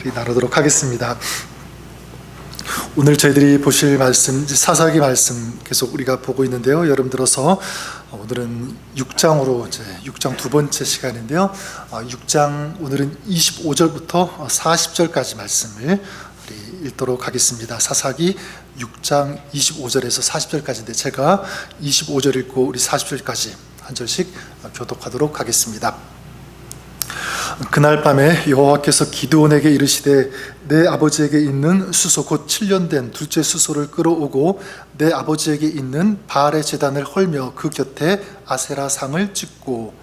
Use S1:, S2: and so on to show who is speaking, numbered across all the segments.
S1: 나누도록 하겠습니다. 오늘 저희들이 보실 말씀, 사사기 말씀 계속 우리가 보고 있는데요. 여름 들어서 오늘은 6장으로 6장 두 번째 시간인데요. 6장 오늘은 25절부터 40절까지 말씀을 우리 읽도록 하겠습니다. 사사기 6장 25절에서 40절까지인데 제가 25절 읽고 우리 40절까지 한 절씩 교독하도록 하겠습니다. 그날 밤에 여호와께서 기드온에게 이르시되 내 아버지에게 있는 수소 곧 7년 된 둘째 수소를 끌어오고 내 아버지에게 있는 바알의 제단을 헐며 그 곁에 아세라 상을 찍고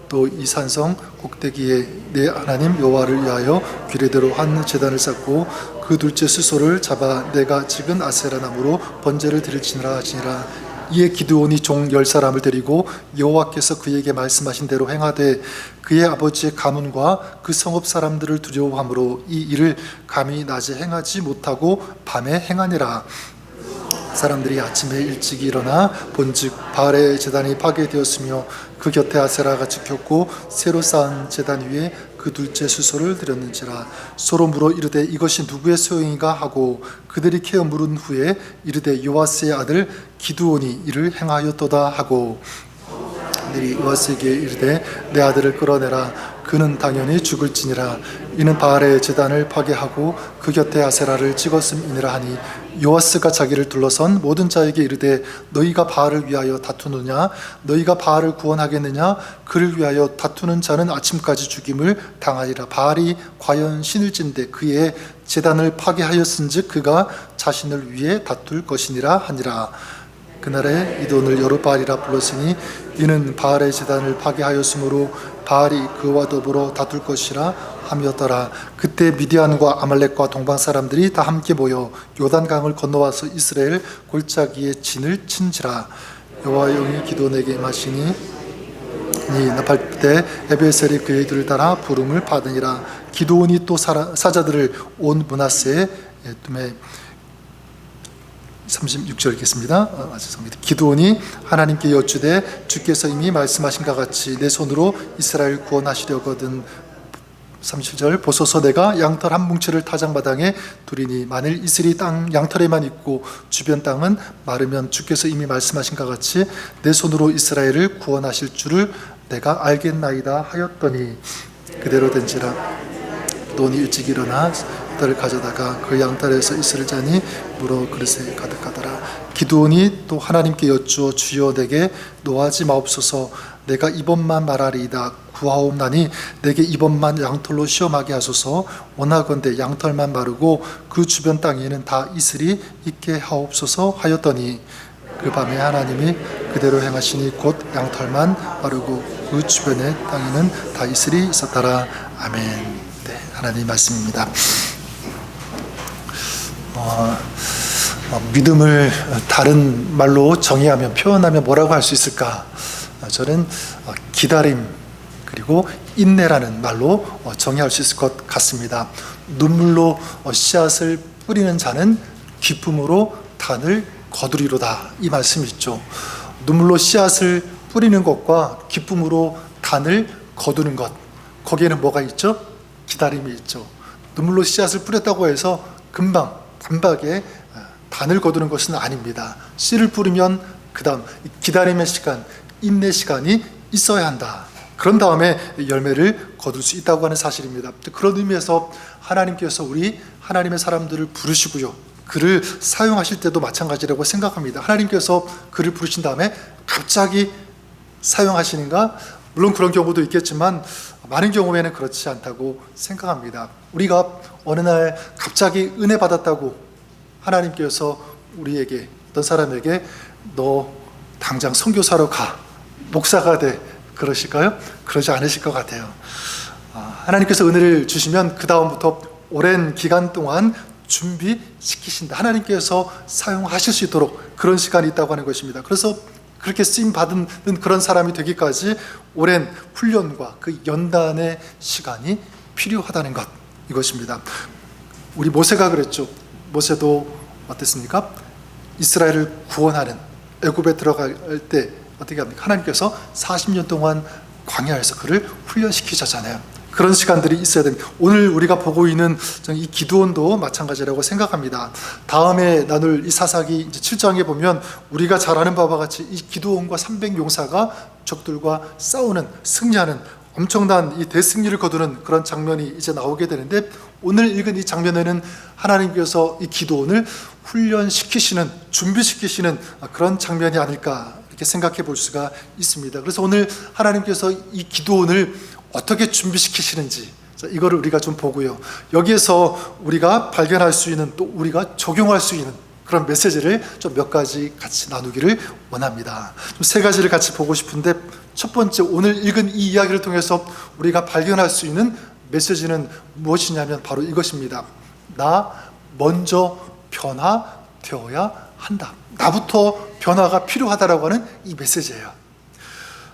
S1: 또 이 산성 꼭대기에 내 하나님 여호와를 위하여 규례대로 한 제단을 쌓고 그 둘째 수소를 잡아 내가 찍은 아세라 나무로 번제를 드릴지니라 하시니라. 이에 기드온이 종 10사람을 데리고 여호와께서 그에게 말씀하신 대로 행하되 그의 아버지의 가문과 그 성읍 사람들을 두려워함으로 이 일을 감히 낮에 행하지 못하고 밤에 행하니라. 사람들이 아침에 일찍 일어나 본즉 바알의 제단이 파괴되었으며 그 곁에 아세라가 찍혔고 새로 쌓은 제단 위에 그 둘째 수소를 드렸는지라. 서로 물어 이르되 이것이 누구의 소용인가 하고 그들이 캐어 물은 후에 이르되 요아스의 아들 기드온이 이를 행하였도다 하고 그들이 요아스에게 이르되 내 아들을 끌어내라. 그는 당연히 죽을지니라. 이는 바알의 제단을 파괴하고 그 곁에 아세라를 찍었음이니라 하니 요아스가 자기를 둘러선 모든 자에게 이르되 너희가 바알을 위하여 다투느냐? 너희가 바알을 구원하겠느냐? 그를 위하여 다투는 자는 아침까지 죽임을 당하리라. 바알이 과연 신을진데 그의 제단을 파괴하였은즉 그가 자신을 위해 다툴 것이니라 하니라. 그날에 이돈을 여룻바알이라 불렀으니 이는 바알의 제단을 파괴하였으므로 바알이 그와 더불어 다툴 것이라 함이었더라. 그때 미디안과 아말렉과 동방 사람들이 다 함께 모여 요단강을 건너와서 이스라엘 골짜기에 진을 친지라. 여호와 영이 기드온에게 임하시니 이 나팔 때 에베셀이 그의 뒤를 따라 부름을 받으니라. 기드온이 또 사자들을 온 므낫세에 뜸에 36절 읽겠습니다. 죄송합니다. 기드온이 하나님께 여쭈되 주께서 이미 말씀하신 것 같이 내 손으로 이스라엘 구원하시려거든. 37절 보소서 내가 양털 한 뭉치를 타작마당에 두리니 만일 이슬이 땅 양털에만 있고 주변 땅은 마르면 주께서 이미 말씀하신 것 같이 내 손으로 이스라엘을 구원하실 줄을 내가 알겠나이다 하였더니 그대로 된지라. 기드온이 일찍 일어나 을 가져다가 그 양털에서 이슬을 짜니 물어 그릇에 가득하더라. 기드온이 또 하나님께 여쭈어 주여 내게 노하지 마옵소서. 내가 이번만 말하리이다. 구하옵나니 내게 이번만 양털로 시험하게 하소서. 원하건대 양털만 마르고 그 주변 땅에는 다 이슬이 있게 하옵소서 하였더니 그 밤에 하나님이 그대로 행하시니 곧 양털만 마르고 그 주변의 땅에는 다 이슬이 있었더라. 아멘. 네, 하나님 말씀입니다. 믿음을 다른 말로 정의하면 표현하면 뭐라고 할 수 있을까? 저는 기다림 그리고 인내라는 말로 정의할 수 있을 것 같습니다. 눈물로 씨앗을 뿌리는 자는 기쁨으로 단을 거두리로다, 이 말씀이 있죠. 눈물로 씨앗을 뿌리는 것과 기쁨으로 단을 거두는 것, 거기에는 뭐가 있죠? 기다림이 있죠. 눈물로 씨앗을 뿌렸다고 해서 단박에 단을 거두는 것은 아닙니다. 씨를 뿌리면 그 다음 기다림의 시간, 인내 시간이 있어야 한다. 그런 다음에 열매를 거둘 수 있다고 하는 사실입니다. 그런 의미에서 하나님께서 우리 하나님의 사람들을 부르시고요, 그를 사용하실 때도 마찬가지라고 생각합니다. 하나님께서 그를 부르신 다음에 갑자기 사용하시는가? 물론 그런 경우도 있겠지만 많은 경우에는 그렇지 않다고 생각합니다. 우리가 어느 날 갑자기 은혜 받았다고 하나님께서 우리에게, 어떤 사람에게 너 당장 선교사로 가, 목사가 돼, 그러실까요? 그러지 않으실 것 같아요. 하나님께서 은혜를 주시면 그 다음부터 오랜 기간 동안 준비시키신다. 하나님께서 사용하실 수 있도록 그런 시간이 있다고 하는 것입니다. 그래서 그렇게 쓰임받는 그런 사람이 되기까지 오랜 훈련과 그 연단의 시간이 필요하다는 것, 이것입니다. 우리 모세가 그랬죠. 모세도 어땠습니까? 이스라엘을 구원하는, 애굽에 들어갈 때 어떻게 합니까? 하나님께서 40년 동안 광야에서 그를 훈련시키셨잖아요. 그런 시간들이 있어야 됩니다. 오늘 우리가 보고 있는 이 기드온도 마찬가지라고 생각합니다. 다음에 나눌 이 사사기 이제 7장에 보면 우리가 잘 아는 바와 같이 이 기드온과 300용사가 적들과 싸우는, 승리하는 엄청난 이 대승리를 거두는 그런 장면이 이제 나오게 되는데, 오늘 읽은 이 장면에는 하나님께서 이 기드온을 훈련시키시는, 준비시키시는 그런 장면이 아닐까 이렇게 생각해 볼 수가 있습니다. 그래서 오늘 하나님께서 이 기드온을 어떻게 준비시키시는지 이거를 우리가 좀 보고요, 여기에서 우리가 발견할 수 있는, 또 우리가 적용할 수 있는 그런 메시지를 좀 몇 가지 같이 나누기를 원합니다. 좀 세 가지를 같이 보고 싶은데, 첫 번째, 오늘 읽은 이 이야기를 통해서 우리가 발견할 수 있는 메시지는 무엇이냐면 바로 이것입니다. 나 먼저 변화되어야 한다. 나부터 변화가 필요하다라고 하는 이 메시지예요.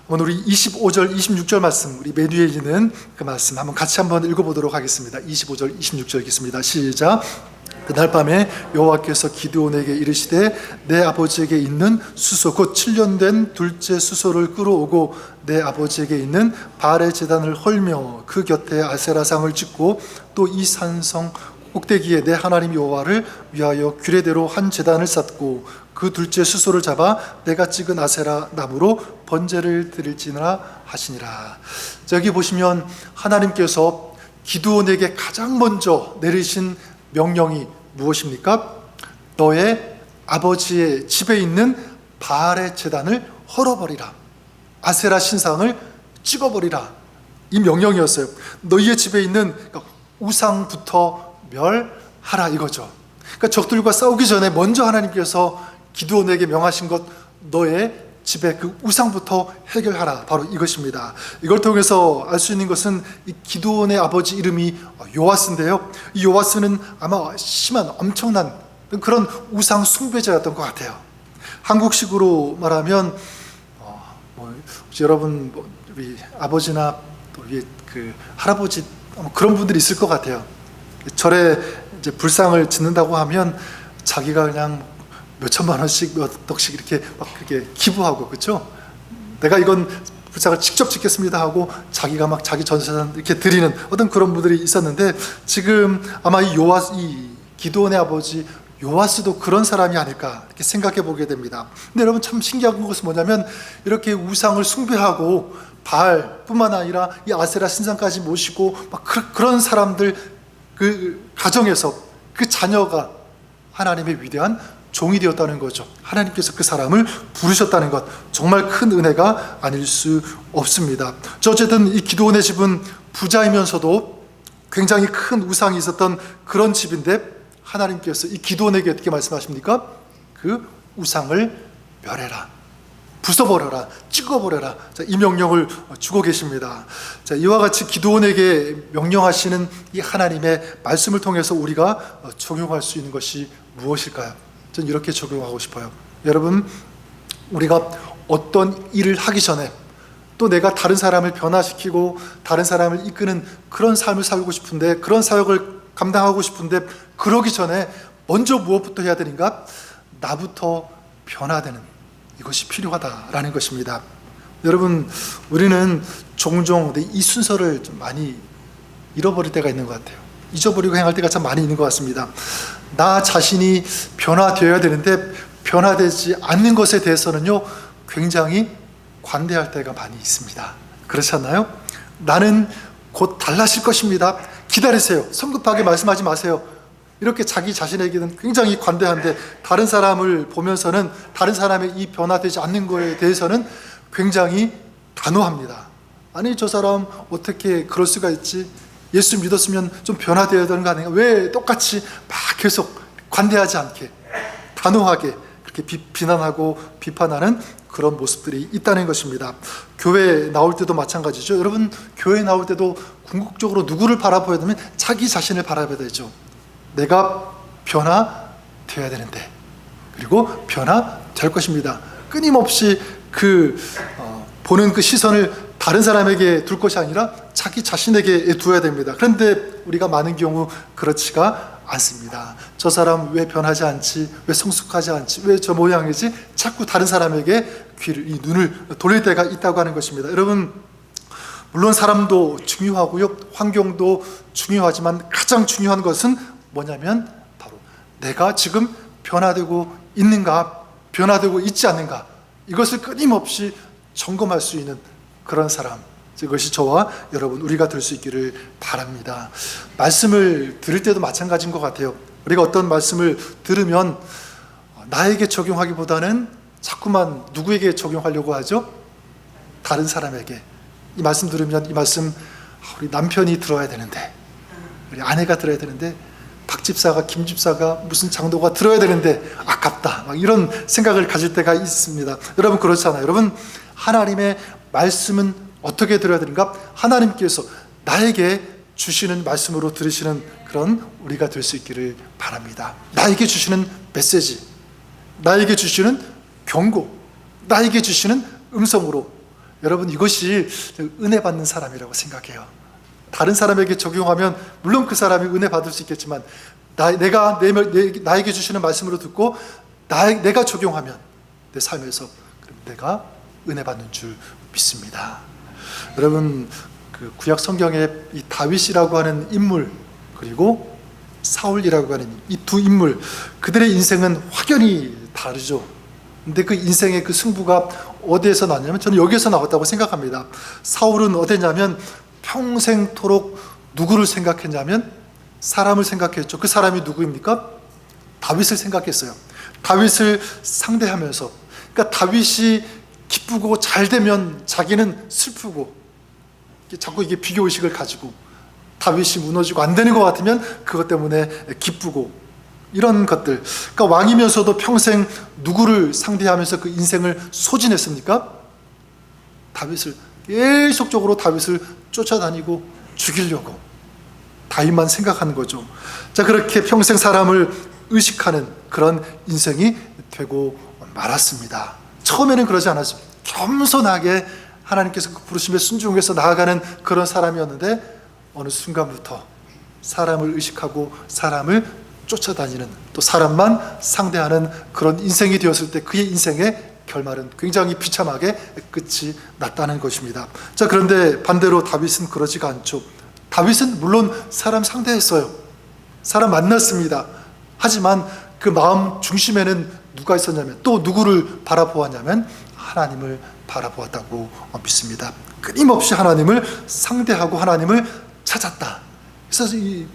S1: 오늘 우리 25절, 26절 말씀, 우리 맨 위에 있는 그 말씀 같이 한번 읽어보도록 하겠습니다. 25절, 26절 읽겠습니다. 시작. 그날 밤에 여호와께서 기드온에게 이르시되 내 아버지에게 있는 수소 곧 7년 된 둘째 수소를 끌어오고 내 아버지에게 있는 바알의 제단을 헐며 그 곁에 아세라상을 짓고 또 이 산성 꼭대기에 내 하나님 여호와를 위하여 규례대로 한 제단을 쌓고 그 둘째 수소를 잡아 내가 찍은 아세라 나무로 번제를 드릴지니라 하시니라. 여기 보시면 하나님께서 기드온에게 가장 먼저 내리신 명령이 무엇입니까? 너의 아버지의 집에 있는 바알의 제단을 헐어버리라. 아세라 신상을 찍어버리라. 이 명령이었어요. 너희의 집에 있는 우상부터 멸하라 이거죠. 그러니까 적들과 싸우기 전에 먼저 하나님께서 기드온에게 명하신 것, 너의 집에 그 우상부터 해결하라, 바로 이것입니다. 이걸 통해서 알 수 있는 것은 이 기드온의 아버지 이름이 요아스인데요, 이 요아스는 아마 심한 엄청난 그런 우상 숭배자였던 것 같아요. 한국식으로 말하면 혹시 여러분 우리 아버지나 우리 그 할아버지 그런 분들이 있을 것 같아요. 절에 이제 불상을 짓는다고 하면 자기가 그냥 몇 천만 원씩 몇 억씩 이렇게 막 그렇게 기부하고, 그렇죠? 내가 이건 불상을 직접 짓겠습니다 하고 자기가 막 자기 전재산 이렇게 드리는 어떤 그런 분들이 있었는데, 지금 아마 이 기드온의 아버지 요아스도 그런 사람이 아닐까 이렇게 생각해 보게 됩니다. 근데 여러분 참 신기한 것은 뭐냐면, 이렇게 우상을 숭배하고 바알뿐만 아니라 이 아세라 신상까지 모시고 막 그런 사람들 그 가정에서 그 자녀가 하나님의 위대한 종이 되었다는 거죠. 하나님께서 그 사람을 부르셨다는 것, 정말 큰 은혜가 아닐 수 없습니다. 어쨌든 이 기드온의 집은 부자이면서도 굉장히 큰 우상이 있었던 그런 집인데, 하나님께서 이 기드온에게 어떻게 말씀하십니까? 그 우상을 멸해라, 부숴버려라, 찍어버려라, 이 명령을 주고 계십니다. 이와 같이 기드온에게 명령하시는 이 하나님의 말씀을 통해서 우리가 적용할 수 있는 것이 무엇일까요? 저는 이렇게 적용하고 싶어요. 여러분, 우리가 어떤 일을 하기 전에, 또 내가 다른 사람을 변화시키고 다른 사람을 이끄는 그런 삶을 살고 싶은데, 그런 사역을 감당하고 싶은데, 그러기 전에 먼저 무엇부터 해야 되는가? 나부터 변화되는 이것이 필요하다라는 것입니다. 여러분, 우리는 종종 이 순서를 좀 많이 잃어버릴 때가 있는 것 같아요. 잊어버리고 행할 때가 참 많이 있는 것 같습니다. 나 자신이 변화되어야 되는데 변화되지 않는 것에 대해서는요, 굉장히 관대할 때가 많이 있습니다. 그렇지 않나요? 나는 곧 달라질 것입니다. 기다리세요. 성급하게 말씀하지 마세요. 이렇게 자기 자신에게는 굉장히 관대한데, 다른 사람을 보면서는 다른 사람의 이 변화되지 않는 것에 대해서는 굉장히 단호합니다. 아니, 저 사람 어떻게 그럴 수가 있지? 예수 믿었으면 좀 변화되어야 되는 거 아닌가? 왜 똑같이 막 계속 관대하지 않게 단호하게 그렇게 비난하고 비판하는 그런 모습들이 있다는 것입니다. 교회 나올 때도 마찬가지죠. 여러분, 교회 나올 때도 궁극적으로 누구를 바라봐야 되면 자기 자신을 바라봐야 되죠. 내가 변화되어야 되는데, 그리고 변화될 것입니다. 끊임없이 보는 그 시선을 다른 사람에게 둘 것이 아니라 자기 자신에게 두어야 됩니다. 그런데 우리가 많은 경우 그렇지가 않습니다. 저 사람 왜 변하지 않지? 왜 성숙하지 않지? 왜 저 모양이지? 자꾸 다른 사람에게 눈을 돌릴 때가 있다고 하는 것입니다. 여러분, 물론 사람도 중요하고요, 환경도 중요하지만 가장 중요한 것은 뭐냐면 바로 내가 지금 변화되고 있는가, 변화되고 있지 않는가, 이것을 끊임없이 점검할 수 있는 그런 사람, 이것이 저와 여러분 우리가 될 수 있기를 바랍니다. 말씀을 들을 때도 마찬가지인 것 같아요. 우리가 어떤 말씀을 들으면 나에게 적용하기보다는 자꾸만 누구에게 적용하려고 하죠? 다른 사람에게. 이 말씀 들으면 이 말씀 우리 남편이 들어야 되는데, 우리 아내가 들어야 되는데, 박 집사가, 김 집사가, 무슨 장로가 들어야 되는데 아깝다, 막 이런 생각을 가질 때가 있습니다. 여러분 그렇잖아요. 여러분, 하나님의 말씀은 어떻게 들어야 되는가? 하나님께서 나에게 주시는 말씀으로 들으시는 그런 우리가 될 수 있기를 바랍니다. 나에게 주시는 메시지, 나에게 주시는 경고, 나에게 주시는 음성으로, 여러분 이것이 은혜 받는 사람이라고 생각해요. 다른 사람에게 적용하면 물론 그 사람이 은혜 받을 수 있겠지만, 나에게 주시는 말씀으로 듣고 내가 적용하면 내 삶에서 내가 은혜 받는 줄 믿습니다. 여러분, 그 구약 성경에 이 다윗이라고 하는 인물, 그리고 사울이라고 하는 이 두 인물, 그들의 인생은 확연히 다르죠. 근데 그 인생의 그 승부가 어디에서 나왔냐면, 저는 여기에서 나왔다고 생각합니다. 사울은 어디냐면 평생토록 누구를 생각했냐면 사람을 생각했죠. 그 사람이 누구입니까? 다윗을 생각했어요. 다윗을 상대하면서, 그러니까 다윗이 기쁘고 잘 되면 자기는 슬프고, 자꾸 이게 비교의식을 가지고, 다윗이 무너지고 안 되는 것 같으면 그것 때문에 기쁘고, 이런 것들. 그러니까 왕이면서도 평생 누구를 상대하면서 그 인생을 소진했습니까? 다윗을, 계속적으로 다윗을 쫓아다니고 죽이려고 다윗만 생각하는 거죠. 자, 그렇게 평생 사람을 의식하는 그런 인생이 되고 말았습니다. 처음에는 그러지 않았죠. 겸손하게 하나님께서 그 부르심에 순종해서 나아가는 그런 사람이었는데, 어느 순간부터 사람을 의식하고 사람을 쫓아다니는, 또 사람만 상대하는 그런 인생이 되었을 때 그의 인생의 결말은 굉장히 비참하게 끝이 났다는 것입니다. 자, 그런데 반대로 다윗은 그러지가 않죠. 다윗은 물론 사람 상대했어요. 사람 만났습니다. 하지만 그 마음 중심에는 누가 있었냐면, 또 누구를 바라보았냐면 하나님을 바라보았다고 믿습니다. 끊임없이 하나님을 상대하고 하나님을 찾았다. 그래서 이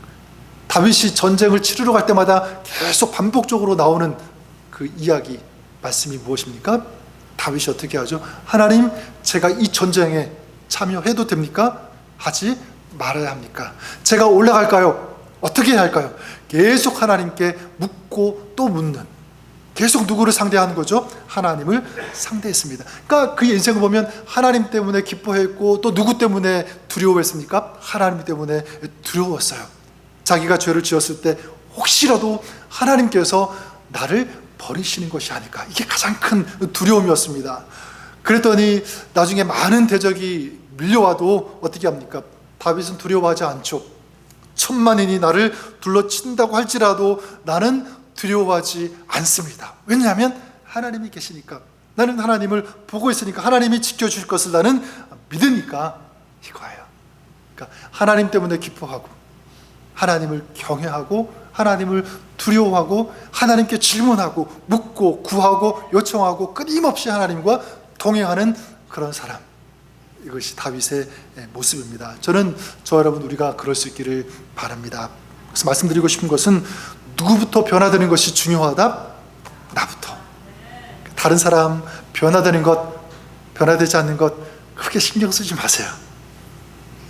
S1: 다윗이 전쟁을 치르러 갈 때마다 계속 반복적으로 나오는 그 이야기, 말씀이 무엇입니까? 다윗이 어떻게 하죠? 하나님, 제가 이 전쟁에 참여해도 됩니까? 하지 말아야 합니까? 제가 올라갈까요? 어떻게 해야 할까요? 계속 하나님께 묻고 또 묻는, 계속 누구를 상대하는 거죠? 하나님을 상대했습니다. 그러니까 그의 인생을 보면 하나님 때문에 기뻐했고, 또 누구 때문에 두려워했습니까? 하나님 때문에 두려웠어요. 자기가 죄를 지었을 때 혹시라도 하나님께서 나를 버리시는 것이 아닐까, 이게 가장 큰 두려움이었습니다. 그랬더니 나중에 많은 대적이 밀려와도 어떻게 합니까? 다윗은 두려워하지 않죠. 천만인이 나를 둘러친다고 할지라도 나는 두려워하지 않습니다. 왜냐하면 하나님이 계시니까, 나는 하나님을 보고 있으니까, 하나님이 지켜줄 것을 나는 믿으니까, 이거예요. 그러니까 하나님 때문에 기뻐하고, 하나님을 경외하고, 하나님을 두려워하고, 하나님께 질문하고, 묻고, 구하고, 요청하고, 끊임없이 하나님과 동행하는 그런 사람, 이것이 다윗의 모습입니다. 저는 여러분 우리가 그럴 수 있기를 바랍니다. 그래서 말씀드리고 싶은 것은, 누구부터 변화되는 것이 중요하다? 나부터. 다른 사람 변화되는 것, 변화되지 않는 것 그렇게 신경 쓰지 마세요.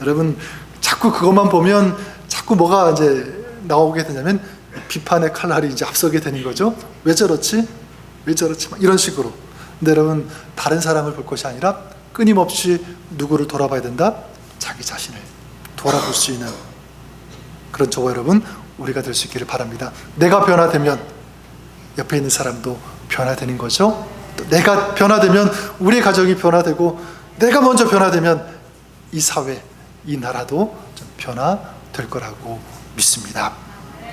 S1: 여러분, 자꾸 그것만 보면 자꾸 뭐가 이제 나오게 되냐면 비판의 칼날이 이제 앞서게 되는 거죠. 왜 저렇지? 왜 저렇지? 이런 식으로. 근데 여러분, 다른 사람을 볼 것이 아니라 끊임없이 누구를 돌아봐야 된다? 자기 자신을 돌아볼 수 있는 그런 저와 여러분 우리가 될 수 있기를 바랍니다. 내가 변화되면 옆에 있는 사람도 변화되는 거죠. 또 내가 변화되면 우리 가정이 변화되고, 내가 먼저 변화되면 이 사회, 이 나라도 좀 변화될 거라고 믿습니다.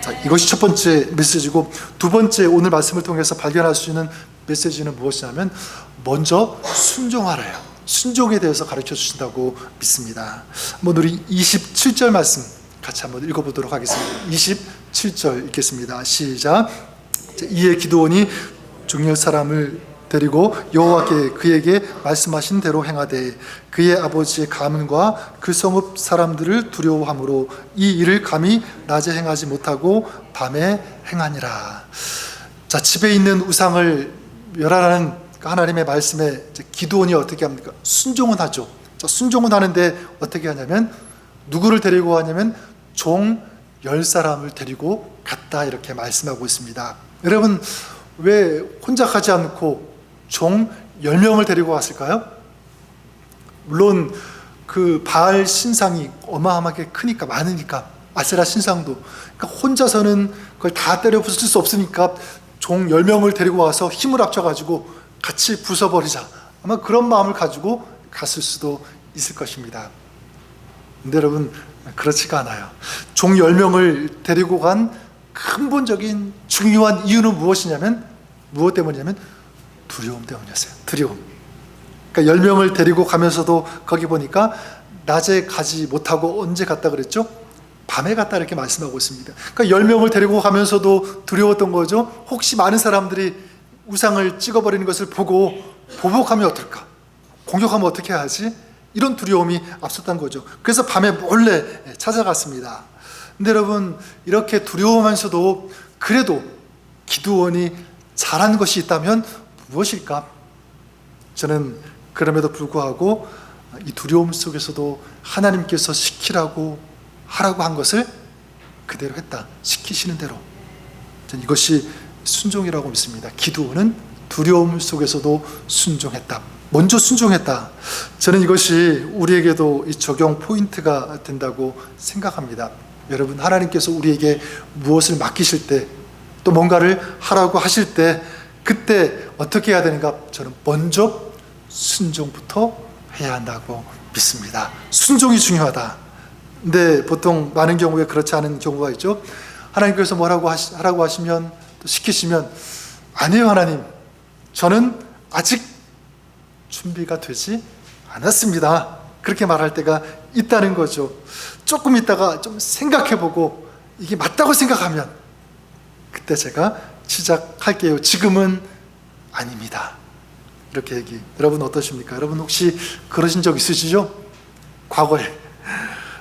S1: 자, 이것이 첫 번째 메시지고, 두 번째 오늘 말씀을 통해서 발견할 수 있는 메시지는 무엇이냐면, 먼저 순종하래요. 순종에 대해서 가르쳐 주신다고 믿습니다. 한번 우리 27절 말씀 같이 한번 읽어보도록 하겠습니다. 27절 읽겠습니다. 시작. 이에 기드온이 중열 사람을 데리고 여호와께 그에게 말씀하신 대로 행하되 그의 아버지의 가문과 그 성읍 사람들을 두려워함으로 이 일을 감히 낮에 행하지 못하고 밤에 행하니라. 자, 집에 있는 우상을 멸하라는 하나님의 말씀에 기드온이 어떻게 합니까? 순종은 하죠. 자, 순종은 하는데 어떻게 하냐면 누구를 데리고 하냐면 종 10사람을 데리고 갔다 이렇게 말씀하고 있습니다. 여러분, 왜 혼자 가지 않고 종 10명을 데리고 갔을까요? 물론 그 바알 신상이 어마어마하게 크니까, 많으니까, 아세라 신상도, 그러니까 혼자서는 그걸 다 때려 부술 수 없으니까 종 10명을 데리고 와서 힘을 합쳐가지고 같이 부숴버리자, 아마 그런 마음을 가지고 갔을 수도 있을 것입니다. 근데 여러분, 그렇지가 않아요. 종 10명을 데리고 간 근본적인 중요한 이유는 무엇이냐면, 무엇 때문이냐면 두려움 때문이었어요. 두려움. 그러니까 10명을 데리고 가면서도 거기 보니까 낮에 가지 못하고 언제 갔다 그랬죠? 밤에 갔다 이렇게 말씀하고 있습니다. 그러니까 10명을 데리고 가면서도 두려웠던 거죠. 혹시 많은 사람들이 우상을 찍어버리는 것을 보고 보복하면 어떨까? 공격하면 어떻게 하지? 이런 두려움이 앞섰던 거죠. 그래서 밤에 몰래 찾아갔습니다. 근데 여러분, 이렇게 두려워하면서도 그래도 기드온이 잘한 것이 있다면 무엇일까? 저는 그럼에도 불구하고 이 두려움 속에서도 하나님께서 시키라고 하라고 한 것을 그대로 했다. 시키시는 대로. 저는 이것이 순종이라고 믿습니다. 기드온은 두려움 속에서도 순종했다. 먼저 순종했다. 저는 이것이 우리에게도 이 적용 포인트가 된다고 생각합니다. 여러분, 하나님께서 우리에게 무엇을 맡기실 때, 또 뭔가를 하라고 하실 때, 그때 어떻게 해야 되는가? 저는 먼저 순종부터 해야 한다고 믿습니다. 순종이 중요하다. 근데 보통 많은 경우에 그렇지 않은 경우가 있죠. 하나님께서 뭐라고 하라고 하시면, 또 시키시면, 아니에요 하나님, 저는 아직 준비가 되지 않았습니다. 그렇게 말할 때가 있다는 거죠. 조금 있다가 좀 생각해보고 이게 맞다고 생각하면 그때 제가 시작할게요. 지금은 아닙니다. 이렇게 얘기. 여러분 어떠십니까? 여러분 혹시 그러신 적 있으시죠? 과거에.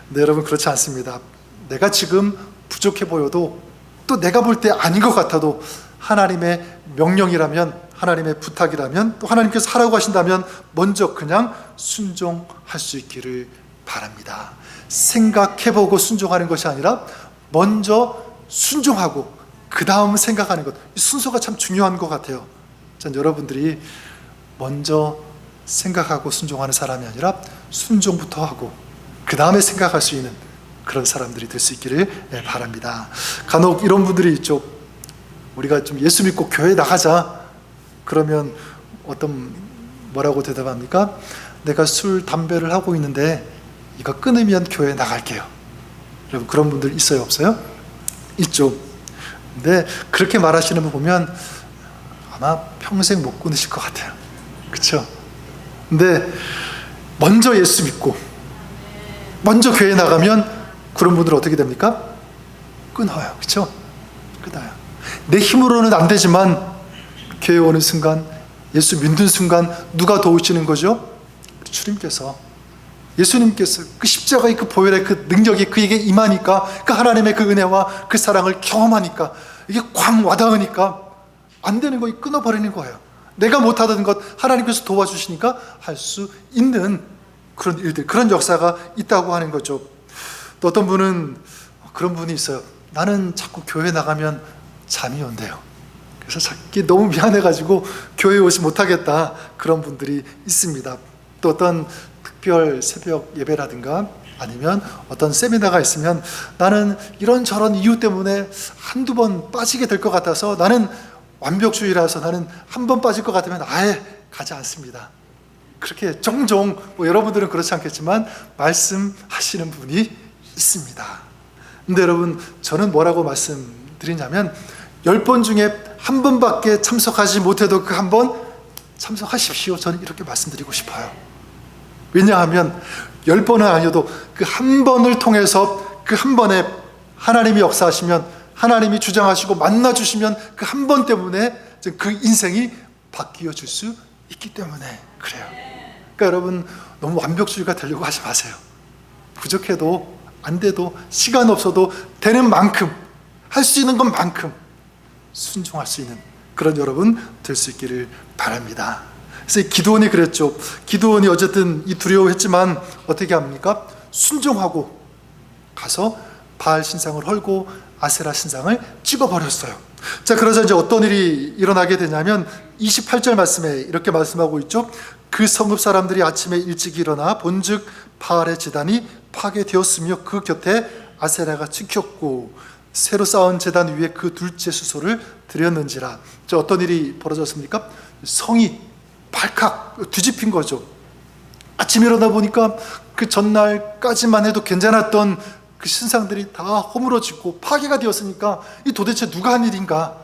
S1: 네, 여러분 그렇지 않습니다. 내가 지금 부족해 보여도, 또 내가 볼 때 아닌 것 같아도 하나님의 명령이라면, 하나님의 부탁이라면, 또 하나님께서 하라고 하신다면 먼저 그냥 순종할 수 있기를 바랍니다. 생각해보고 순종하는 것이 아니라 먼저 순종하고 그 다음 생각하는 것, 이 순서가 참 중요한 것 같아요. 전 여러분들이 먼저 생각하고 순종하는 사람이 아니라 순종부터 하고 그 다음에 생각할 수 있는 그런 사람들이 될 수 있기를 바랍니다. 간혹 이런 분들이 있죠. 우리가 좀 예수 믿고 교회 나가자 그러면 뭐라고 대답합니까? 내가 술, 담배를 하고 있는데 이거 끊으면 교회 나갈게요. 여러분 그런 분들 있어요, 없어요? 있죠. 근데 그렇게 말하시는 분 보면 아마 평생 못 끊으실 것 같아요. 그렇죠? 근데 먼저 예수 믿고 먼저 교회 나가면 그런 분들은 어떻게 됩니까? 끊어요. 그렇죠? 끊어요. 내 힘으로는 안 되지만 교회 오는 순간, 예수 믿는 순간 누가 도우시는 거죠? 주님께서, 예수님께서 그 십자가의 그 보혈의 그 능력이 그에게 임하니까, 그 하나님의 그 은혜와 그 사랑을 경험하니까 이게 꽉 와닿으니까 안 되는 거 끊어버리는 거예요. 내가 못하던 것 하나님께서 도와주시니까 할 수 있는 그런 일들, 그런 역사가 있다고 하는 거죠. 또 어떤 분은 그런 분이 있어요. 나는 자꾸 교회 나가면 잠이 온대요. 그래서 자기 너무 미안해가지고 교회 오지 못하겠다, 그런 분들이 있습니다. 또 어떤 특별 새벽 예배라든가 아니면 어떤 세미나가 있으면 나는 이런저런 이유 때문에 한두 번 빠지게 될 것 같아서, 나는 완벽주의라서 나는 한 번 빠질 것 같으면 아예 가지 않습니다. 그렇게 종종 여러분들은 그렇지 않겠지만 말씀하시는 분이 있습니다. 근데 여러분, 저는 뭐라고 말씀드리냐면 10번 중에 한 번밖에 참석하지 못해도 그 한 번 참석하십시오. 저는 이렇게 말씀드리고 싶어요. 왜냐하면 10번은 아니어도 그 한 번을 통해서 그 한 번에 하나님이 역사하시면, 하나님이 주장하시고 만나주시면 그 한 번 때문에 그 인생이 바뀌어질 수 있기 때문에 그래요. 그러니까 여러분, 너무 완벽주의가 되려고 하지 마세요. 부족해도 안 돼도 시간 없어도 되는 만큼, 할 수 있는 것만큼 순종할 수 있는 그런 여러분 될 수 있기를 바랍니다. 그래서 기드온이 그랬죠. 기드온이 어쨌든 이 두려워했지만 어떻게 합니까? 순종하고 가서 바알 신상을 헐고 아세라 신상을 찍어버렸어요. 자, 그러자 이제 어떤 일이 일어나게 되냐면 28절 말씀에 이렇게 말씀하고 있죠. 그 성읍 사람들이 아침에 일찍 일어나 본즉 바알의 제단이 파괴되었으며 그 곁에 아세라가 찍혔고 새로 쌓은 제단 위에 그 둘째 수소를 드렸는지라. 자, 어떤 일이 벌어졌습니까? 성이 발칵 뒤집힌 거죠. 아침에 일어나 보니까 그 전날까지만 해도 괜찮았던 그 신상들이 다 허물어지고 파괴가 되었으니까 이 도대체 누가 한 일인가?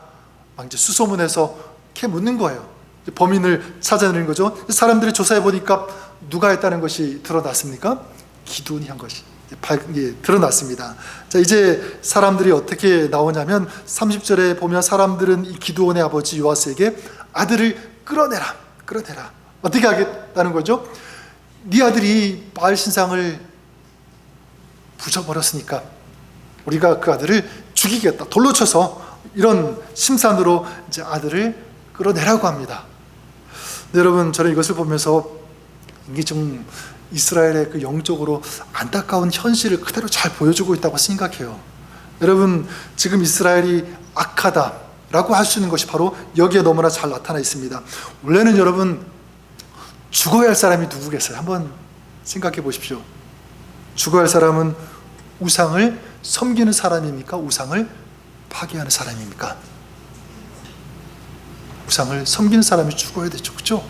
S1: 막 이제 수소문해서 이렇게 묻는 거예요. 범인을 찾아내는 거죠. 사람들이 조사해 보니까 누가 했다는 것이 드러났습니까? 기드온이 한 것이 드러났습니다. 자, 이제 사람들이 어떻게 나오냐면 30절에 보면 사람들은 이 기드온의 아버지 요아스에게 아들을 끌어내라. 어떻게 하겠다는 거죠? 네 아들이 바알 신상을 부숴버렸으니까 우리가 그 아들을 죽이겠다. 돌로 쳐서 이런 심산으로 이제 아들을 끌어내라고 합니다. 근데 여러분, 저는 이것을 보면서 이게 좀 이스라엘의 그 영적으로 안타까운 현실을 그대로 잘 보여주고 있다고 생각해요. 여러분, 지금 이스라엘이 악하다라고 할 수 있는 것이 바로 여기에 너무나 잘 나타나 있습니다. 원래는 여러분, 죽어야 할 사람이 누구겠어요? 한번 생각해 보십시오. 죽어야 할 사람은 우상을 섬기는 사람입니까? 우상을 파괴하는 사람입니까? 우상을 섬기는 사람이 죽어야 되죠. 그렇죠?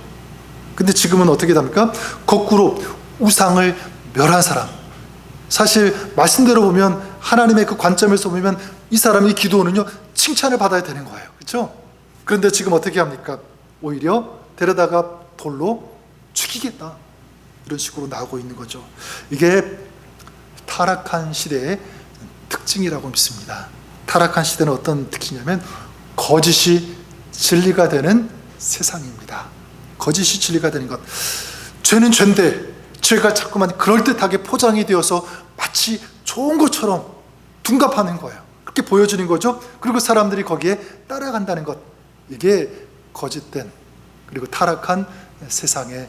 S1: 근데 지금은 어떻게 됩니까? 거꾸로 우상을 멸한 사람. 사실 말씀대로 보면, 하나님의 그 관점에서 보면 이 사람이 기도하는요 칭찬을 받아야 되는 거예요. 그렇죠? 그런데 지금 어떻게 합니까? 오히려 데려다가 돌로 죽이겠다, 이런 식으로 나오고 있는 거죠. 이게 타락한 시대의 특징이라고 믿습니다. 타락한 시대는 어떤 특징이냐면 거짓이 진리가 되는 세상입니다. 거짓이 진리가 되는 것. 죄는 죄인데 죄가 자꾸만 그럴듯하게 포장이 되어서 마치 좋은 것처럼 둔갑하는 거예요. 그렇게 보여주는 거죠. 그리고 사람들이 거기에 따라간다는 것. 이게 거짓된 그리고 타락한 세상의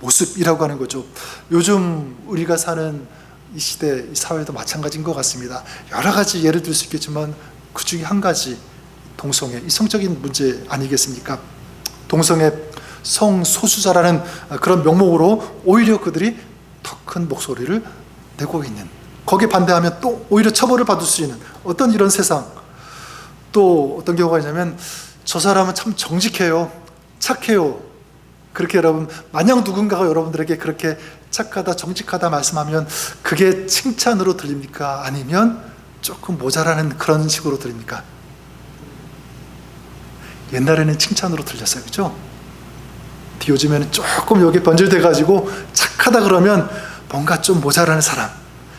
S1: 모습이라고 하는 거죠. 요즘 우리가 사는 이 시대, 이 사회도 마찬가지인 것 같습니다. 여러 가지 예를 들 수 있겠지만 그 중에 한 가지, 동성애, 이성적인 문제 아니겠습니까? 동성애 성소수자라는 그런 명목으로 오히려 그들이 더 큰 목소리를 내고 있는, 거기에 반대하면 또 오히려 처벌을 받을 수 있는 어떤 이런 세상. 또 어떤 경우가 있냐면 저 사람은 참 정직해요, 착해요, 그렇게 여러분, 만약 누군가가 여러분들에게 그렇게 착하다, 정직하다 말씀하면 그게 칭찬으로 들립니까? 아니면 조금 모자라는 그런 식으로 들립니까? 옛날에는 칭찬으로 들렸어요. 그렇죠? 요즘에는 조금 여기 번질돼가지고 착하다 그러면 뭔가 좀 모자라는 사람,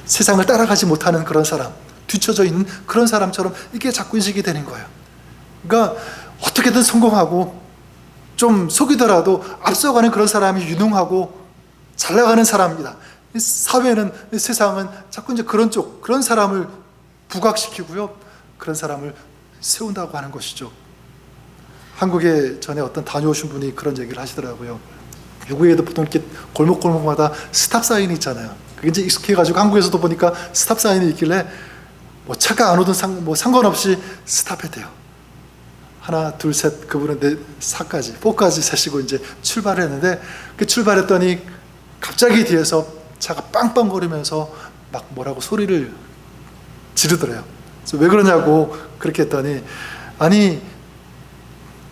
S1: 세상을 따라가지 못하는 그런 사람, 뒤처져 있는 그런 사람처럼 이게 자꾸 인식이 되는 거예요. 그러니까 어떻게든 성공하고 좀 속이더라도 앞서가는 그런 사람이 유능하고 잘 나가는 사람입니다. 사회는, 세상은 자꾸 이제 그런 사람을 부각시키고요, 그런 사람을 세운다고 하는 것이죠. 한국에 전에 어떤 다녀오신 분이 그런 얘기를 하시더라고요. 외국에도 보통 이렇게 골목골목마다 스탑 사인이 있잖아요. 그게 이제 익숙해가지고 한국에서도 보니까 스탑 사인이 있길래 뭐 차가 안 오든 상관없이 스탑해야 돼요. 하나, 둘, 셋, 그분은 네, 4까지 세시고 이제 출발을 했는데, 그 출발했더니 갑자기 뒤에서 차가 빵빵거리면서 막 뭐라고 소리를 지르더래요. 그래서 왜 그러냐고 그렇게 했더니, 아니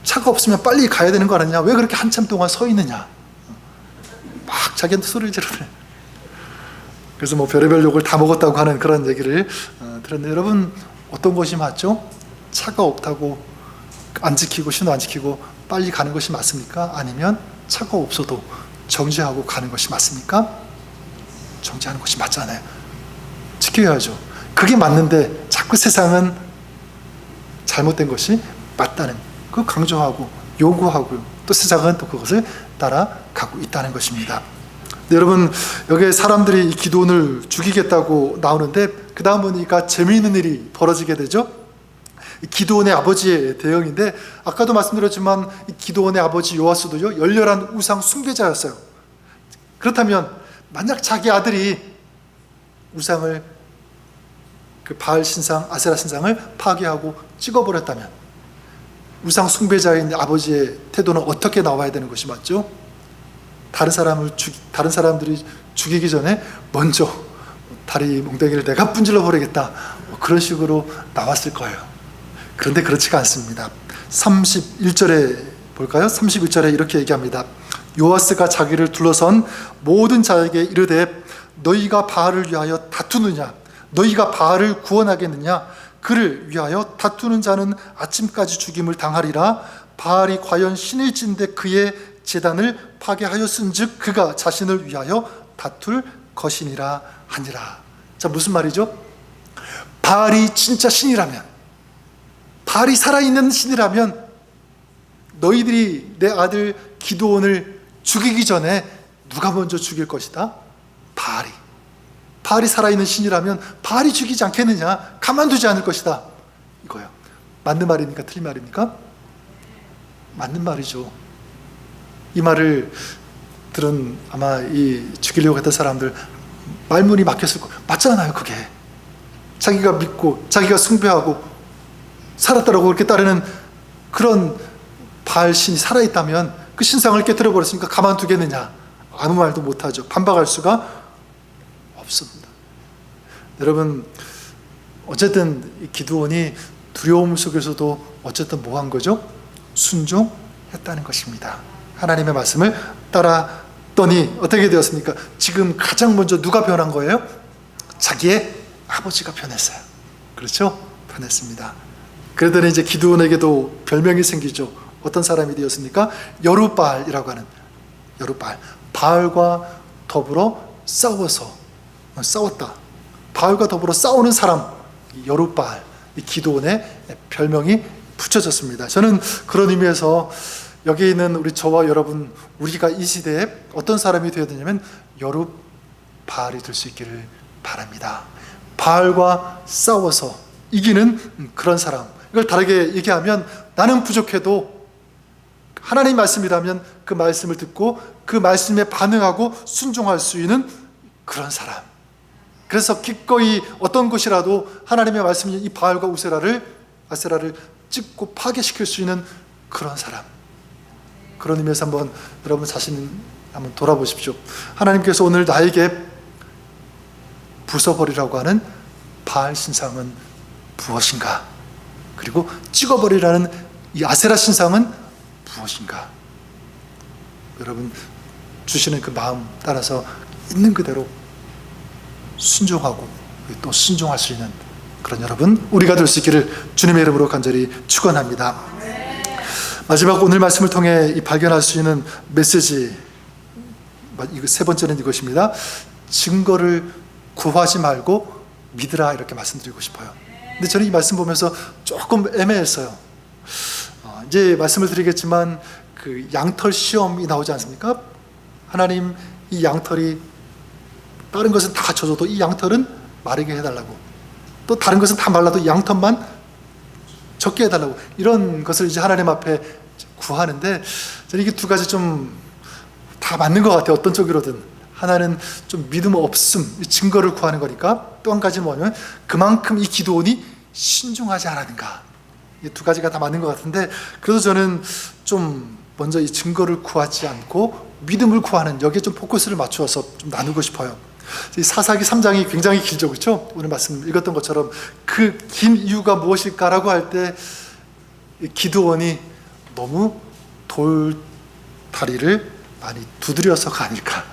S1: 차가 없으면 빨리 가야 되는 거 아니냐, 왜 그렇게 한참 동안 서 있느냐, 막 자기한테 소리를 지르더래요. 그래서 뭐 별의별 욕을 다 먹었다고 하는 그런 얘기를 들었는데, 여러분 어떤 것이 맞죠? 차가 없다고 안 지키고 신호 안 지키고 빨리 가는 것이 맞습니까? 아니면 차가 없어도 정죄하고 가는 것이 맞습니까? 정죄하는 것이 맞잖아요. 지켜야죠. 그게 맞는데 자꾸 세상은 잘못된 것이 맞다는, 그 강조하고 요구하고, 또 세상은 또 그것을 따라가고 있다는 것입니다. 네, 여러분, 여기 사람들이 이 기드온을 죽이겠다고 나오는데 그 다음 보니까 재미있는 일이 벌어지게 되죠. 이 기드온의 아버지의 대응인데, 아까도 말씀드렸지만 이 기드온의 아버지 요아스도요, 열렬한 우상 숭배자였어요. 그렇다면 만약 자기 아들이 우상을, 그 바알 신상, 아세라 신상을 파괴하고 찍어버렸다면 우상 숭배자인 아버지의 태도는 어떻게 나와야 되는 것이 맞죠? 다른 사람들이 죽이기 전에 먼저 다리 몽둥이를 내가 분질러 버리겠다, 그런 식으로 나왔을 거예요. 그런데 그렇지가 않습니다. 31절에 볼까요? 31절에 이렇게 얘기합니다. 요아스가 자기를 둘러선 모든 자에게 이르되 너희가 바알을 위하여 다투느냐? 너희가 바알을 구원하겠느냐? 그를 위하여 다투는 자는 아침까지 죽임을 당하리라. 바알이 과연 신일진데 그의 제단을 파괴하였은즉 그가 자신을 위하여 다툴 것이니라 하니라. 자, 무슨 말이죠? 바알이 진짜 신이라면, 바알이 살아있는 신이라면 너희들이 내 아들 기드온을 죽이기 전에 누가 먼저 죽일 것이다? 바알이 살아있는 신이라면 바알이 죽이지 않겠느냐? 가만두지 않을 것이다, 이거예요. 맞는 말입니까? 틀린 말입니까? 맞는 말이죠. 이 말을 들은 아마 이 죽이려고 했던 사람들 말문이 막혔을 거예요. 맞잖아요. 그게 자기가 믿고 자기가 숭배하고 살았다라고 그렇게 따르는 그런 바알 신이 살아있다면 그 신상을 깨뜨려 버렸으니까 가만두겠느냐? 아무 말도 못하죠. 반박할 수가 없습니다. 여러분, 어쨌든 이 기드온이 두려움 속에서도 어쨌든 뭐 한 거죠? 순종했다는 것입니다. 하나님의 말씀을 따랐더니 어떻게 되었습니까? 지금 가장 먼저 누가 변한 거예요? 자기의 아버지가 변했어요. 그렇죠? 변했습니다. 그러더니 이제 기드온에게도 별명이 생기죠. 어떤 사람이 되었습니까? 여룻바알이라고 하는, 여룻바알, 바알과 더불어 싸웠다. 바알과 더불어 싸우는 사람, 여룻바알, 이 기드온의 별명이 붙여졌습니다. 저는 그런 의미에서 여기 있는 우리 저와 여러분, 우리가 이 시대에 어떤 사람이 되어야 되냐면 여룻바알이 될 수 있기를 바랍니다. 바알과 싸워서 이기는 그런 사람. 이걸 다르게 얘기하면 나는 부족해도 하나님 말씀이라면 그 말씀을 듣고 그 말씀에 반응하고 순종할 수 있는 그런 사람. 그래서 기꺼이 어떤 것이라도 하나님의 말씀이 이 바알과 아세라를 찍고 파괴시킬 수 있는 그런 사람. 그런 의미에서 한번 여러분 자신 한번 돌아보십시오. 하나님께서 오늘 나에게 부숴버리라고 하는 바알 신상은 무엇인가? 그리고 찍어버리라는 이 아세라 신상은 무엇인가? 여러분 주시는 그 마음 따라서 있는 그대로 순종하고 또 순종할 수 있는 그런 여러분 우리가 될 수 있기를 주님의 이름으로 간절히 축원합니다. 마지막 오늘 말씀을 통해 발견할 수 있는 메시지, 세 번째는 이것입니다. 증거를 구하지 말고 믿으라, 이렇게 말씀드리고 싶어요. 근데 저는 이 말씀 보면서 조금 애매했어요. 이제 말씀을 드리겠지만 그 양털 시험이 나오지 않습니까? 하나님, 이 양털이 다른 것은 다 젖어도 이 양털은 마르게 해달라고, 또 다른 것은 다 말라도 이 양털만 적게 해달라고, 이런 것을 이제 하나님 앞에 구하는데 저는 이게 두 가지 좀 다 맞는 것 같아요. 어떤 쪽으로든. 하나는 좀 믿음 없음, 증거를 구하는 거니까, 또 한 가지는 뭐냐면 그만큼 이 기드온이 신중하지 않았는가. 이 두 가지가 다 맞는 것 같은데, 그래서 저는 좀 먼저 이 증거를 구하지 않고 믿음을 구하는, 여기에 좀 포커스를 맞추어서 좀 나누고 싶어요. 이 사사기 3장이 굉장히 길죠, 그렇죠? 오늘 말씀 읽었던 것처럼 그 긴 이유가 무엇일까라고 할 때 기드온이 너무 돌다리를 많이 두드려서가 아닐까.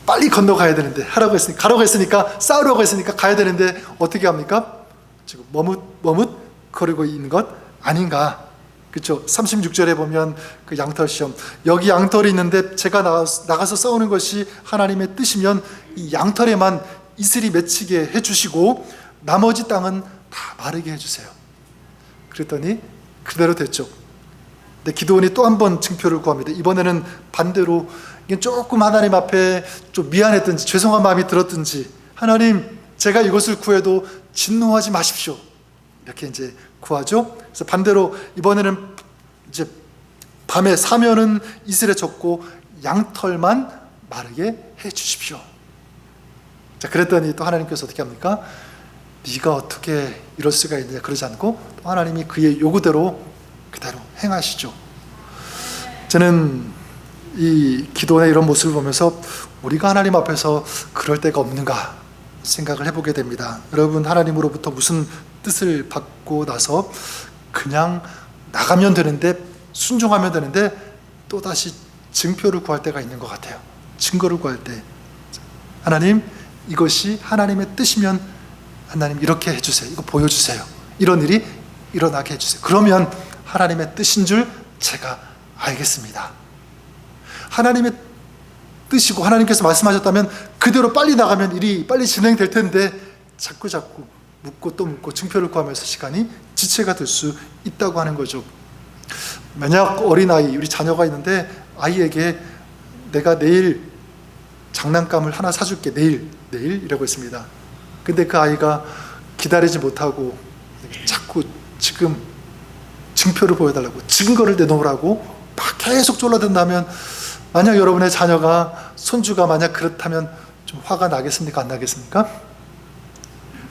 S1: 빨리 건너가야 되는데, 가라고 했으니까, 싸우려고 했으니까 가야 되는데 어떻게 합니까? 지금 머뭇거리고 있는 것 아닌가. 그렇죠? 36절에 보면 그 양털 시험, 여기 양털이 있는데 제가 나가서 싸우는 것이 하나님의 뜻이면 이 양털에만 이슬이 맺히게 해주시고 나머지 땅은 다 마르게 해주세요. 그랬더니 그대로 됐죠. 근데 기드온이 또 한 번 증표를 구합니다. 이번에는 반대로 조금 하나님 앞에 좀 미안했든지 죄송한 마음이 들었든지, 하나님 제가 이것을 구해도 진노하지 마십시오, 이렇게 이제 구하죠. 그래서 반대로 이번에는 이제 밤에 사면은 이슬에 젖고 양털만 마르게 해 주십시오. 자, 그랬더니 또 하나님께서 어떻게 합니까? 네가 어떻게 이럴 수가 있느냐 그러지 않고 또 하나님이 그의 요구대로 그대로 행하시죠. 저는 이 기도의 이런 모습을 보면서 우리가 하나님 앞에서 그럴 때가 없는가 생각을 해보게 됩니다. 여러분, 하나님으로부터 무슨 뜻을 받고 나서 그냥 나가면 되는데, 순종하면 되는데 또다시 증표를 구할 때가 있는 것 같아요. 증거를 구할 때, 하나님 이것이 하나님의 뜻이면 하나님 이렇게 해주세요, 이거 보여주세요, 이런 일이 일어나게 해주세요. 그러면 하나님의 뜻인 줄 제가 알겠습니다. 하나님의 뜻이고 하나님께서 말씀하셨다면 그대로 빨리 나가면 일이 빨리 진행될 텐데 자꾸 묻고 또 묻고 증표를 구하면서 시간이 지체가 될 수 있다고 하는 거죠. 만약 어린아이, 우리 자녀가 있는데 아이에게 내가 내일 장난감을 하나 사줄게, 내일 이라고 했습니다. 근데 그 아이가 기다리지 못하고 자꾸 지금 증표를 보여달라고, 증거를 내놓으라고 막 계속 졸라든다면, 만약 여러분의 자녀가, 손주가 만약 그렇다면 좀 화가 나겠습니까? 안 나겠습니까?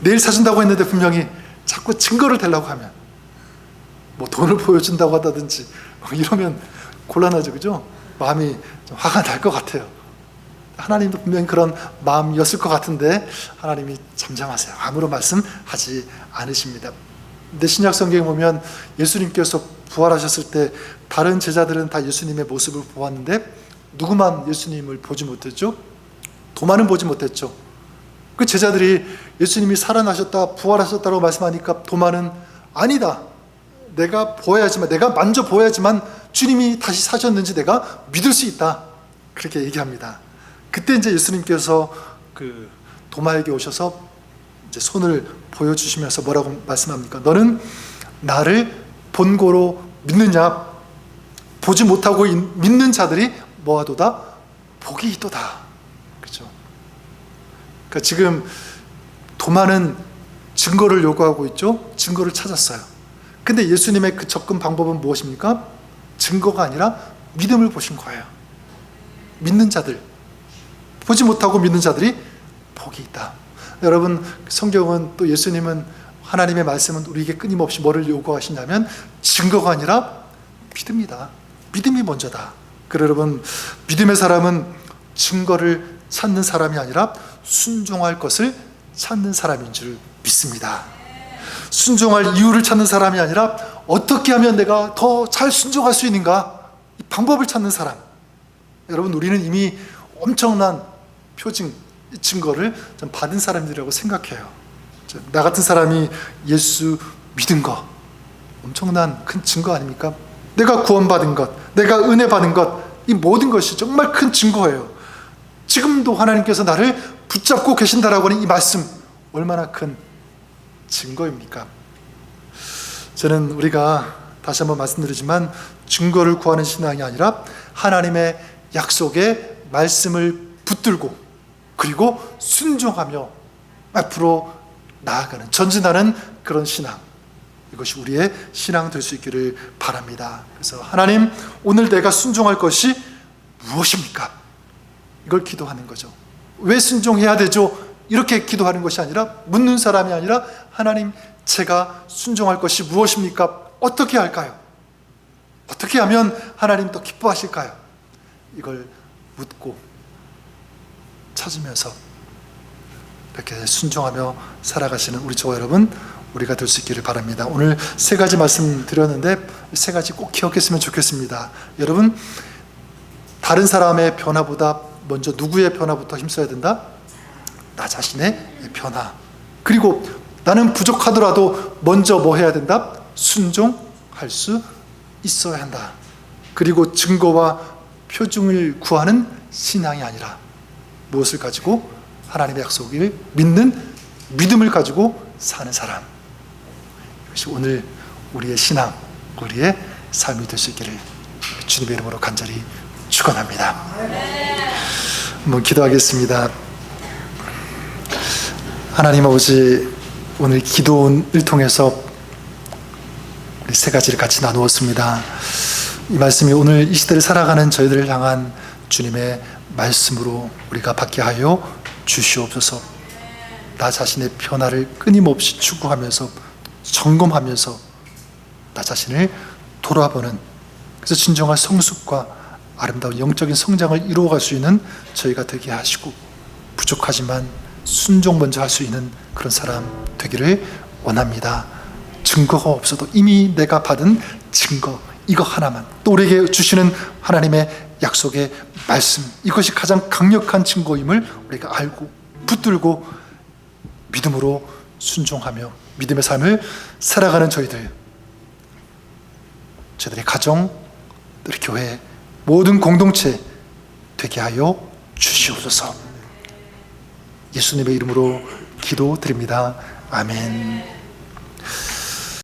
S1: 내일 사준다고 했는데 분명히 자꾸 증거를 대려고 하면, 뭐 돈을 보여준다고 하다든지 뭐 이러면 곤란하죠, 그죠? 마음이 좀 화가 날 것 같아요. 하나님도 분명히 그런 마음이었을 것 같은데 하나님이 잠잠하세요. 아무런 말씀하지 않으십니다. 근데 신약 성경에 보면 예수님께서 부활하셨을 때 다른 제자들은 다 예수님의 모습을 보았는데 누구만 예수님을 보지 못했죠? 도마는 보지 못했죠. 그 제자들이 예수님이 살아나셨다, 부활하셨다고 말씀하니까 도마는 아니다, 내가 보아야지만, 내가 만져 보아야지만 주님이 다시 사셨는지 내가 믿을 수 있다, 그렇게 얘기합니다. 그때 이제 예수님께서 그 도마에게 오셔서 이제 손을 보여주시면서 뭐라고 말씀합니까? 너는 나를 본고로 믿느냐? 보지 못하고 믿는 자들이 뭐하도다? 복이 있도다. 그렇죠? 그러니까 지금 도마는 증거를 요구하고 있죠. 증거를 찾았어요. 근데 예수님의 그 접근 방법은 무엇입니까? 증거가 아니라 믿음을 보신 거예요. 믿는 자들, 보지 못하고 믿는 자들이 복이 있다. 여러분, 성경은 또 예수님은, 하나님의 말씀은 우리에게 끊임없이 뭐를 요구하시냐면 증거가 아니라 믿음이다. 믿음이 먼저다. 그래 여러분, 믿음의 사람은 증거를 찾는 사람이 아니라 순종할 것을 찾는 사람인 줄 믿습니다. 순종할 이유를 찾는 사람이 아니라 어떻게 하면 내가 더 잘 순종할 수 있는가, 이 방법을 찾는 사람. 여러분, 우리는 이미 엄청난 표징, 증거를 좀 받은 사람들이라고 생각해요. 나 같은 사람이 예수 믿은 거 엄청난 큰 증거 아닙니까? 내가 구원받은 것, 내가 은혜 받은 것, 이 모든 것이 정말 큰 증거예요. 지금도 하나님께서 나를 붙잡고 계신다라고 하는 이 말씀, 얼마나 큰 증거입니까? 저는 우리가 다시 한번 말씀드리지만 증거를 구하는 신앙이 아니라 하나님의 약속에 말씀을 붙들고 그리고 순종하며 앞으로 나아가는, 전진하는 그런 신앙, 이것이 우리의 신앙 될 수 있기를 바랍니다. 그래서 하나님, 오늘 내가 순종할 것이 무엇입니까? 이걸 기도하는 거죠. 왜 순종해야 되죠? 이렇게 기도하는 것이 아니라, 묻는 사람이 아니라, 하나님, 제가 순종할 것이 무엇입니까? 어떻게 할까요? 어떻게 하면 하나님 또 기뻐하실까요? 이걸 묻고 찾으면서 이렇게 순종하며 살아가시는 우리 저와 여러분, 우리가 될 수 있기를 바랍니다. 오늘 세 가지 말씀드렸는데 세 가지 꼭 기억했으면 좋겠습니다. 여러분, 다른 사람의 변화보다 먼저 누구의 변화부터 힘써야 된다? 나 자신의 변화. 그리고 나는 부족하더라도 먼저 뭐 해야 된다? 순종할 수 있어야 한다. 그리고 증거와 표징을 구하는 신앙이 아니라 무엇을 가지고? 하나님의 약속을 믿는 믿음을 가지고 사는 사람. 이것이 오늘 우리의 신앙, 우리의 삶이 될 수 있기를 주님의 이름으로 간절히 축원합니다. 한번 기도하겠습니다. 하나님 아버지, 오늘 기도를 통해서 우리 세 가지를 같이 나누었습니다. 이 말씀이 오늘 이 시대를 살아가는 저희들을 향한 주님의 말씀으로 우리가 받게 하여 주시옵소서. 나 자신의 변화를 끊임없이 추구하면서 점검하면서 나 자신을 돌아보는, 그래서 진정한 성숙과 아름다운 영적인 성장을 이루어갈 수 있는 저희가 되게 하시고, 부족하지만 순종 먼저 할 수 있는 그런 사람 되기를 원합니다. 증거가 없어도 이미 내가 받은 증거, 이거 하나만, 또 우리에게 주시는 하나님의 약속의 말씀, 이것이 가장 강력한 증거임을 우리가 알고 붙들고 믿음으로 순종하며 믿음의 삶을 살아가는 저희들의 가정, 우리 교회, 모든 공동체 되게 하여 주시옵소서. 예수님의 이름으로 기도드립니다. 아멘.